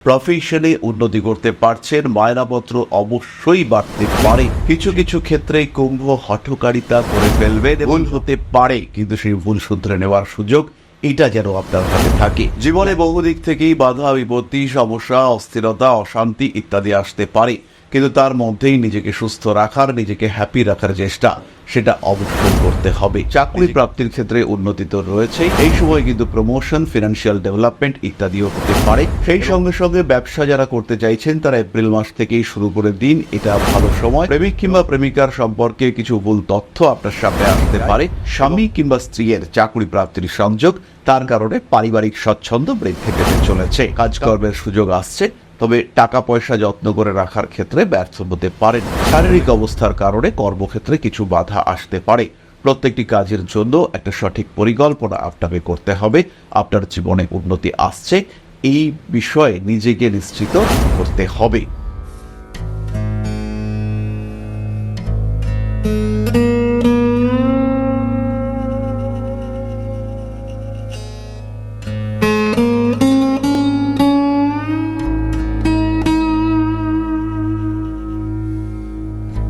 প্রফেশনে উন্নতি করতে পারছেন, মায়নাপত্র অবশ্যই বাড়তে পারে। কিছু কিছু ক্ষেত্রে কুম্ভ হঠকারিতা করে ফেলবেন, ভুল হতে পারে কিন্তু সেই ভুল শুধরে নেওয়ার সুযোগ এটা যেন আপনার হাতে থাকে। জীবনে বহু দিক থেকেই বাধা বিপত্তি, সমস্যা, অস্থিরতা, অশান্তি ইত্যাদি আসতে পারে, কিন্তু তার মধ্যেই নিজেকে সুস্থ রাখার, নিজেকে হ্যাপি রাখার চেষ্টা সেটা অবশ্যই করতে হবে। চাকরি প্রাপ্তির ক্ষেত্রে উন্নতি তো রয়েছে, এই সময় কিন্তু প্রমোশন, ফিনান্সিয়াল ডেভেলপমেন্ট ইত্যাদিও হতে পারে। সেই সঙ্গে সঙ্গে ব্যবসা যারা করতে চাইছেন তারা এপ্রিল মাস থেকেই শুরু করে দিন, এটা ভালো সময়। প্রেমিক কিংবা প্রেমিকার সম্পর্কে কিছু ভুল তথ্য আপনার সামনে আসতে পারে। স্বামী কিংবা স্ত্রীর চাকরি প্রাপ্তির সংযোগ, তার কারণে পারিবারিক স্বচ্ছন্দ বৃদ্ধি পেতে চলেছে। কাজকর্মের সুযোগ আসছে, তবে টাকা পয়সা যত্ন করে রাখার ক্ষেত্রে ব্যর্থ হতে পারেন। শারীরিক অবস্থার কারণে কর্মক্ষেত্রে কিছু বাধা আসতে পারে। প্রত্যেকটি কাজের জন্য একটা সঠিক পরিকল্পনা আপনাকে করতে হবে। আপনার জীবনে উন্নতি আসছে, এই বিষয়ে নিজেকে নিশ্চিত করতে হবে।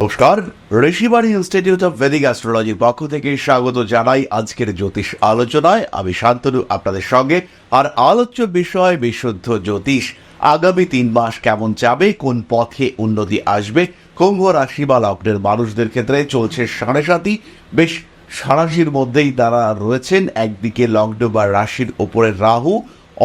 নমস্কার, ঋষিবাণী ইনস্টিটিউট অফ ভেদিক অ্যাস্ট্রোলজির পক্ষ থেকে স্বাগত জানাই আজকের জ্যোতিষ আলোচনায়। আমি শান্তনু আপনাদের সঙ্গে। আর আলোচ্য বিষয় বিশুদ্ধ জ্যোতিষ। আগামী 3 মাস কেমন যাবে, কোন পথে উন্নতি আসবে, কুম্ভ রাশি বা লগ্নের মানুষদের ক্ষেত্রে চলছে 7.5। বেশ সারাশির মধ্যেই তারা রয়েছেন। একদিকে লগ্ন বা রাশির ওপরে রাহু,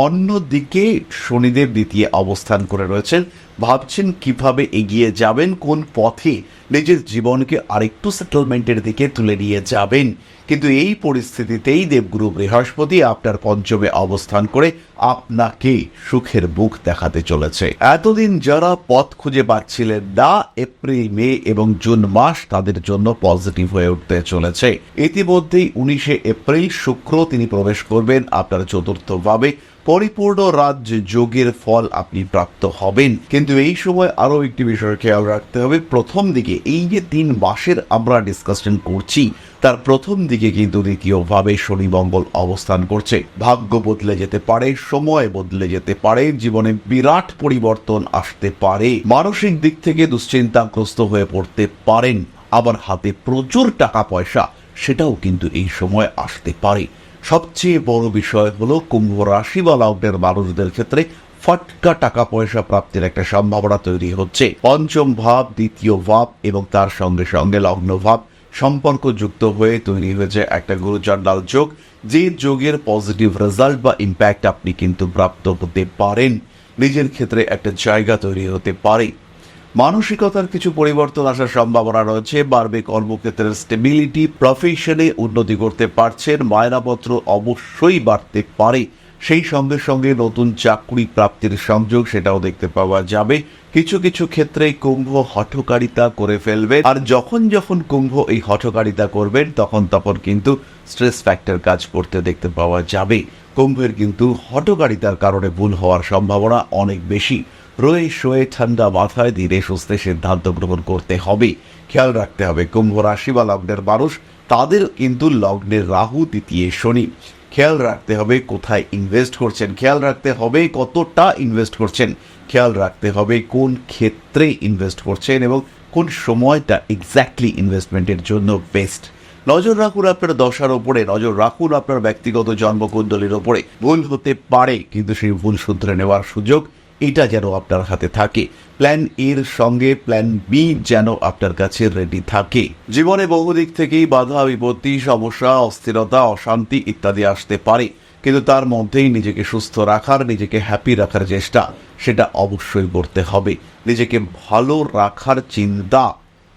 অন্যদিকে শনিদেব দ্বিতীয় অবস্থান করে রয়েছেন। ভাবছেন কিভাবে এগিয়ে যাবেন, কোন পথে নিজের জীবনকে আরেকটু সেটেলমেন্টের দিকে তুলে নিয়ে যাবেন। কিন্তু এই পরিস্থিতিতেই দেবগুরু বৃহস্পতি আপনার পঞ্চমে অবস্থান করে আপনাকে সুখের মুখ দেখাতে চলেছে। এতদিন যারা পথ খুঁজে পাচ্ছিলেন না, এপ্রিল, মে এবং জুন মাস তাদের জন্য পজিটিভ হয়ে উঠতে চলেছে। ইতিমধ্যেই 19 এপ্রিল শুক্র তিনি প্রবেশ করবেন আপনার চতুর্থ ভাবে। পরিপূর্ণ রাজ্য যোগের ফল আপনি প্রাপ্ত হবেন। কিন্তু এই সময় আরো একটি বিষয় খেয়াল রাখতে হবে। প্রথম দিকে এই যে 3 মাসের আমরা ডিসকাশন করছি, তার প্রথম দিকে কিন্তু দ্বিতীয়ভাবে শনি মঙ্গল অবস্থান করছে। ভাগ্য বদলে যেতে পারে, সময় বদলে যেতে পারে, জীবনে বিরাট পরিবর্তন আসতে পারে। মানসিক দিক থেকে দুশ্চিন্তাগ্রস্ত হয়ে পড়তে পারেন। আবার হাতে প্রচুর টাকা পয়সা সেটাও কিন্তু এই সময় আসতে পারে। সবচেয়ে বড় বিষয় হলো কুম্ভ রাশি বা লগ্নের মানুষদের ক্ষেত্রে ফটকা টাকা পয়সা প্রাপ্তির একটা সম্ভাবনা তৈরি হচ্ছে। পঞ্চম ভাব, দ্বিতীয় ভাব এবং তার সঙ্গে সঙ্গে লগ্ন ভাব সম্পর্ক যুক্ত হয়ে তৈরি হয়েছে একটা গুরুচণ্ডাল যোগ, যে যোগের পজিটিভ রেজাল্ট বা ইম্প্যাক্ট আপনি কিন্তু প্রাপ্ত হতে পারেন। নিজের ক্ষেত্রে একটা জায়গা তৈরি হতে পারে। মানসিকতার কিছু পরিবর্তন আসার সম্ভাবনা রয়েছে। বাড়বে কর্মক্ষেত্রের স্টেবিলিটি, প্রফেশনে উন্নতি করতে পারছেন, মায়নাপত্র অবশ্যই বাড়তে পারে। সেই সঙ্গে সঙ্গে নতুন চাকরি প্রাপ্তির সংযোগ সেটাও দেখতে পাওয়া যাবে। কিছু কিছু ক্ষেত্রে কুম্ভ হঠকারিতা করে ফেলবে, আর যখন যখন কুম্ভ এই হঠকারিতা করবেন তখন কিন্তু স্ট্রেস ফ্যাক্টর কাজ করতে দেখতে পাওয়া যাবে। কুম্ভের কিন্তু হঠকারিতার কারণে ভুল হওয়ার সম্ভাবনা অনেক বেশি। রয়ে শোয়ে ঠান্ডা মাথায় ধীরে সুস্থে সিদ্ধান্ত গ্রহণ করতে হবে। খেয়াল রাখতে হবে কুম্ভ রাশি বা লগ্নের মানুষ, তাদের কিন্তু লগ্নের রাহু, দ্বিতীয় শনি। খেয়াল রাখতে হবে কোথায় ইনভেস্ট করছেন, খেয়াল রাখতে হবে কতটা ইনভেস্ট করছেন, খেয়াল রাখতে হবে কোন ক্ষেত্রে ইনভেস্ট করছেন এবং কোন সময়টা এক্স্যাক্টলি ইনভেস্টমেন্টের জন্য বেস্ট। নজর রাখুন আপনার দশার ওপরে, নজর রাখুন আপনার ব্যক্তিগত জন্মকুণ্ডলীর ওপরে। ভুল হতে পারে কিন্তু সেই ভুল শুধরে নেওয়ার সুযোগ এটা যেন আপনার হাতে থাকে। প্ল্যান এর সঙ্গে প্ল্যান বি যেন আপনার কাছে রেডি থাকে। জীবনে বহু দিক থেকেই বাধা বিপত্তি, সমস্যা, অস্থিরতা, অশান্তি ইত্যাদি আসতে পারে, কিন্তু তার মধ্যেই নিজেকে সুস্থ রাখার, নিজেকে হ্যাপি রাখার চেষ্টা সেটা অবশ্যই করতে হবে। নিজেকে ভালো রাখার চিন্তা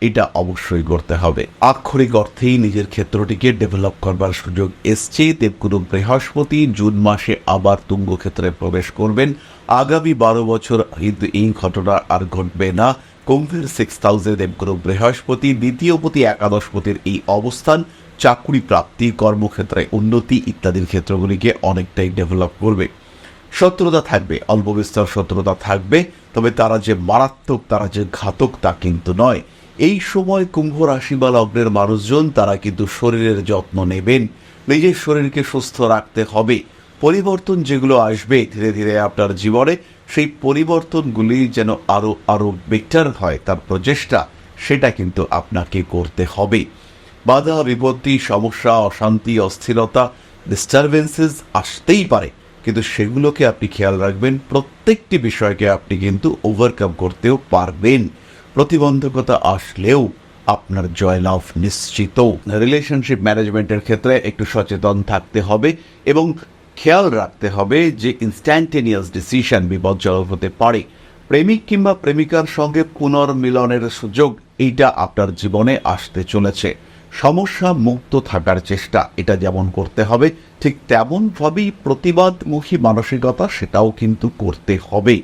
এটা অবশ্যই করতে হবে। আক্ষরিক অর্থেই নিজের ক্ষেত্রটিকে ডেভেলপ করবার সুযোগ এসছে। দেবগুরু বৃহস্পতি জুন মাসে আবার তুঙ্গ ক্ষেত্রে প্রবেশ করবেন। আগামী 12 বছর কিন্তু এই ঘটনা আর ঘটবে না। কুম্ভের 6th হাউসে দেবগুরু বৃহস্পতি, দ্বিতীয়পতি, একাদশপতির এই অবস্থান চাকরি প্রাপ্তি, কর্মক্ষেত্রে উন্নতি ইত্যাদির ক্ষেত্রগুলিকে অনেকটাই ডেভেলপ করবে। শত্রুতা থাকবে, অল্প বিস্তর শত্রুতা থাকবে, তবে তারা যে মারাত্মক, তারা যে ঘাতক তা কিন্তু নয়। এই সময় কুম্ভ রাশি বা লগ্নের মানুষজন তারা কিন্তু শরীরের যত্ন নেবেন। নিজের শরীরকে সুস্থ রাখতে হবে। পরিবর্তন যেগুলো আসবে ধীরে ধীরে আপনার জীবনে, সেই পরিবর্তনগুলি যেন আরো বেটার হয়, তার প্রচেষ্টা সেটা কিন্তু আপনাকে করতে হবে। বাধা বিপত্তি, সমস্যা, অশান্তি, অস্থিরতা, ডিস্টারবেন্সেস আসতেই পারে, কিন্তু সেগুলোকে আপনি খেয়াল রাখবেন, প্রত্যেকটি বিষয়কে আপনি কিন্তু ওভারকাম করতেও পারবেন। প্রতিবন্ধকতা আসলেও আপনার জয়লাভ নিশ্চিত। রিলেশনশিপ ম্যানেজমেন্টের ক্ষেত্রে একটু সচেতন থাকতে হবে এবং খেয়াল রাখতে হবে যে ইনস্ট্যান্টেনিয়াস ডিসিশন বিপজ্জনক হতে পারে। প্রেমিক কিংবা প্রেমিকার সঙ্গে পুনর্মিলনের সুযোগ এইটা আপনার জীবনে আসতে চলেছে। সমস্যা মুক্ত থাকার চেষ্টা এটা যেমন করতে হবে, ঠিক তেমনভাবেই প্রতিবাদমুখী মানসিকতা সেটাও কিন্তু করতে হবে।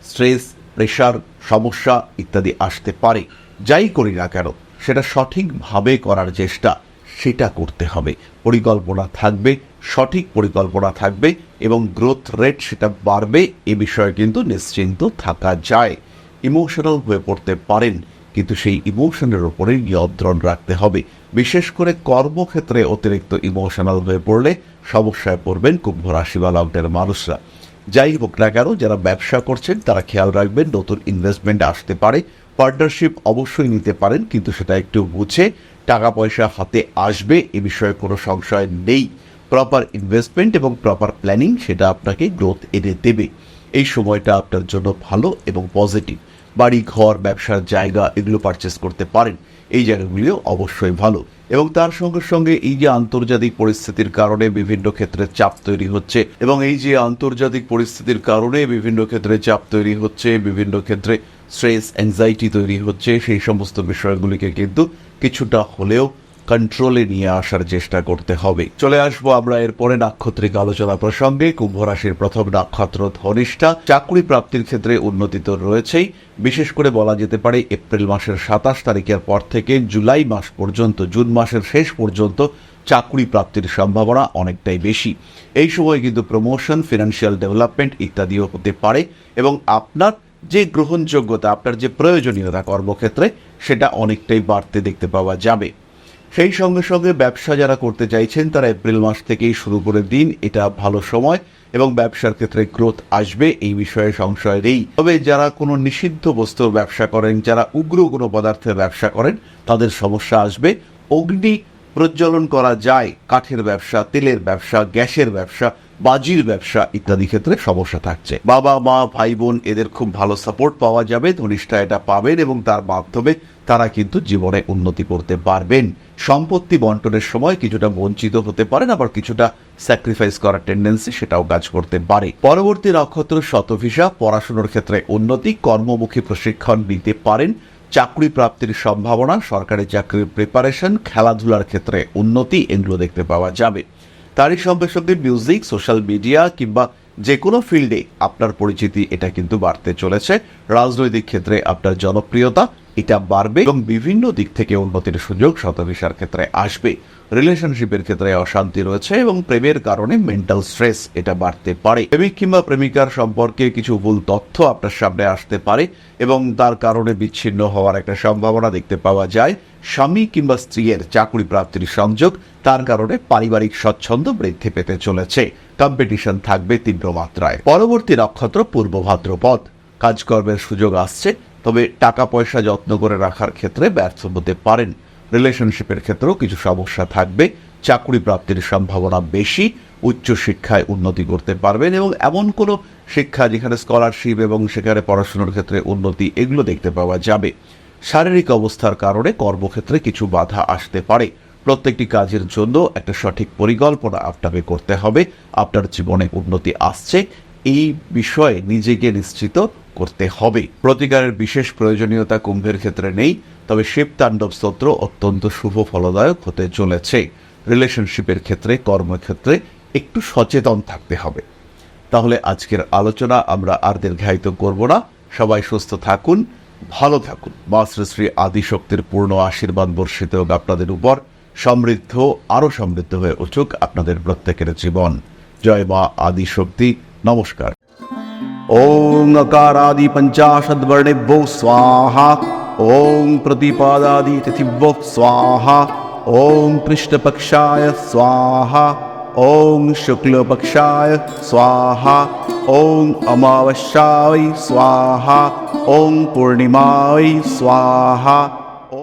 স্ট্রেস, প্রেশার, সমস্যা ইত্যাদি আসতে পারে, যাই করি না কেন সেটা সঠিকভাবে করার চেষ্টা সেটা করতে হবে। পরিকল্পনা থাকবে, সঠিক পরিকল্পনা থাকবে এবং গ্রোথ রেট সেটা বাড়বে, এ বিষয়ে কিন্তু নিশ্চিন্ত থাকা যায়। ইমোশনাল হয়ে পড়তে পারেন, কিন্তু সেই ইমোশনের ওপরে নিয়ন্ত্রণ রাখতে হবে। বিশেষ করে কর্মক্ষেত্রে অতিরিক্ত ইমোশনাল হয়ে পড়লে সমস্যায় পড়বেন কুম্ভ রাশি বা লগ্নের মানুষরা। যাই হোক না কেন, যারা ব্যবসা করছেন তারা খেয়াল রাখবেন, নতুন ইনভেস্টমেন্ট আসতে পারে। পার্টনারশিপ অবশ্যই নিতে পারেন, কিন্তু সেটা একটু বুঝে টাকা পয়সা হাতে আসবে, এ বিষয়ে কোনো সংশয় নেই। প্রপার ইনভেস্টমেন্ট এবং প্রপার প্ল্যানিং সেটা আপনাকে গ্রোথ এনে দেবে। এই সময়টা আপনার জন্য ভালো এবং পজিটিভ। বাড়ি, ঘর, ব্যবসার জায়গা এগুলো পারচেস করতে পারেন, এই জায়গাগুলিও অবশ্যই ভালো। এবং তার সঙ্গে সঙ্গে এই যে আন্তর্জাতিক পরিস্থিতির কারণে বিভিন্ন ক্ষেত্রে চাপ তৈরি হচ্ছে, বিভিন্ন ক্ষেত্রে স্ট্রেস, অ্যাংজাইটি তৈরি হচ্ছে, সেই সমস্ত বিষয়গুলিকে কিন্তু কিছুটা হলেও কন্ট্রোলে নিয়ে আসার চেষ্টা করতে হবে। চলে আসবো আমরা এরপরে নাক্ষত্রিক আলোচনা প্রসঙ্গে। কুম্ভ রাশির প্রথম নক্ষত্র ধনিষ্ঠা। চাকরি প্রাপ্তির ক্ষেত্রে উন্নতি তো রয়েছেই, বিশেষ করে বলা যেতে পারে এপ্রিল মাসের 27 তারিখের পর থেকে জুলাই মাস পর্যন্ত, জুন মাসের শেষ পর্যন্ত চাকরি প্রাপ্তির সম্ভাবনা অনেকটাই বেশি। এই সময় কিন্তু প্রমোশন, ফিনান্সিয়াল ডেভেলপমেন্ট ইত্যাদিও হতে পারে এবং আপনার যে গ্রহণযোগ্যতা, আপনার যে প্রয়োজনীয়তা কর্মক্ষেত্রে সেটা অনেকটাই বাড়তে দেখতে পাওয়া যাবে। সেই সঙ্গে সঙ্গে ব্যবসা যারা করতে চাইছেন তারা এপ্রিল মাস থেকেই শুরু করে দিন, এটা ভালো সময় এবং ব্যবসার ক্ষেত্রে গ্রোথ আসবে, এই বিষয়ে সংশয় নেই। তবে যারা কোনো নিষিদ্ধ বস্তুর ব্যবসা করেন, যারা উগ্র কোনো পদার্থের ব্যবসা করেন, তাদের সমস্যা আসবে। অগ্নি প্রজ্বলন করা যায়, কাঠের ব্যবসা, তেলের ব্যবসা, গ্যাসের ব্যবসা, বাজির ব্যবসা ইত্যাদি ক্ষেত্রে সমস্যা থাকছে। বাবা মা, ভাই বোন এদের খুব ভালো সাপোর্ট পাওয়া যাবে, ধনিষ্ঠা এটা পাবেন এবং তার মাধ্যমে তারা কিন্তু জীবনে উন্নতি করতে পারবেন। সম্পত্তি বন্টনের সময় কিছুটা বঞ্চিত হতে পারেন, আবার কিছুটা স্যাক্রিফাইস করার টেন্ডেন্সি সেটাও কাজ করতে পারে। পরবর্তী নক্ষত্র শতভিষা। পড়াশোনার ক্ষেত্রে উন্নতি, কর্মমুখী প্রশিক্ষণ নিতে পারেন, চাকরি প্রাপ্তির সম্ভাবনা, সরকারি চাকরির প্রিপারেশন, খেলাধুলার ক্ষেত্রে উন্নতি এগুলো দেখতে পাওয়া যাবে। তারই সঙ্গে সঙ্গে মিউজিক, সোশ্যাল মিডিয়া কিংবা যে কোনো ফিল্ডে আপনার পরিচিতি এটা কিন্তু বাড়তে চলেছে। রাজনৈতিক ক্ষেত্রে আপনার জনপ্রিয়তা এটা বাড়বে এবং বিভিন্ন দিক থেকে উন্নতির সুযোগ শতভিষার ক্ষেত্রে আসবে। রিলেশনশিপের ক্ষেত্রে অশান্তি রয়েছে এবং প্রেমের কারণে মেন্টাল স্ট্রেস এটা বাড়তে পারে। প্রেমিক কিংবা প্রেমিকার সম্পর্কে কিছু ভুল তথ্য আপনার সামনে আসতে পারে এবং তার কারণে বিচ্ছিন্ন হওয়ার একটা সম্ভাবনা দেখতে পাওয়া যায়। স্বামী কিংবা স্ত্রীর চাকরি প্রাপ্তির সংযোগ, তার কারণে পারিবারিক স্বচ্ছন্দ বৃদ্ধি পেতে চলেছে। কম্পিটিশন থাকবে তীব্র মাত্রায়। পরবর্তী নক্ষত্র পূর্ব ভাদ্রপদ। কাজকর্মের সুযোগ আসছে, তবে টাকা পয়সা যত্ন করে রাখার ক্ষেত্রে ব্যর্থ হতে পারেন। রিলেশনশিপের ক্ষেত্রেও কিছু সমস্যা থাকবে। চাকরি প্রাপ্তির সম্ভাবনা বেশি, উচ্চশিক্ষায় উন্নতি করতে পারবেন এবং এমন কোনো শিক্ষা যেখানে স্কলারশিপ এবং সেখানে পড়াশোনার ক্ষেত্রে উন্নতি এগুলো দেখতে পাওয়া যাবে। শারীরিক অবস্থার কারণে কর্মক্ষেত্রে কিছু বাধা আসতে পারে। প্রত্যেকটি কাজের জন্য একটা সঠিক পরিকল্পনা আপনাকে করতে হবে। আপনার জীবনে উন্নতি আসছে, এই বিষয়ে নিজেকে নিশ্চিত করতে হবে। প্রতিকারের বিশেষ প্রয়োজনীয়তা কুম্ভের ক্ষেত্রে নেই, তবে শিব তাণ্ডব স্তোত্র অত্যন্ত শুভ ফলদায়ক হতে চলেছে। রিলেশনশিপের ক্ষেত্রে, কর্মক্ষেত্রে একটু সচেতন থাকতে হবে। তাহলে আজকের আলোচনা আমরা আর দীর্ঘায়িত করব না। সবাই সুস্থ থাকুন, ভালো থাকুন। মা শ্রী শ্রী আদিশক্তির পূর্ণ আশীর্বাদ বর্ষিত হোক আপনাদের উপর। সমৃদ্ধ, আরো সমৃদ্ধ হয়ে উঠুক আপনাদের প্রত্যেকের জীবন। জয় মা আদিশক্তি। নমস্কার। ওং अकारादि पंचाशद्वर्णेभ्यो स्वाहा। ओं प्रतिपादादि तिथिभ्यो स्वाहा। ओं कृष्णपक्षाय स्वाहा। ওং শুক্লপক্ষায় স্বাহা, ওং অমাবস্যায় স্বাহা, ওং পূর্ণিমায় স্বাহা।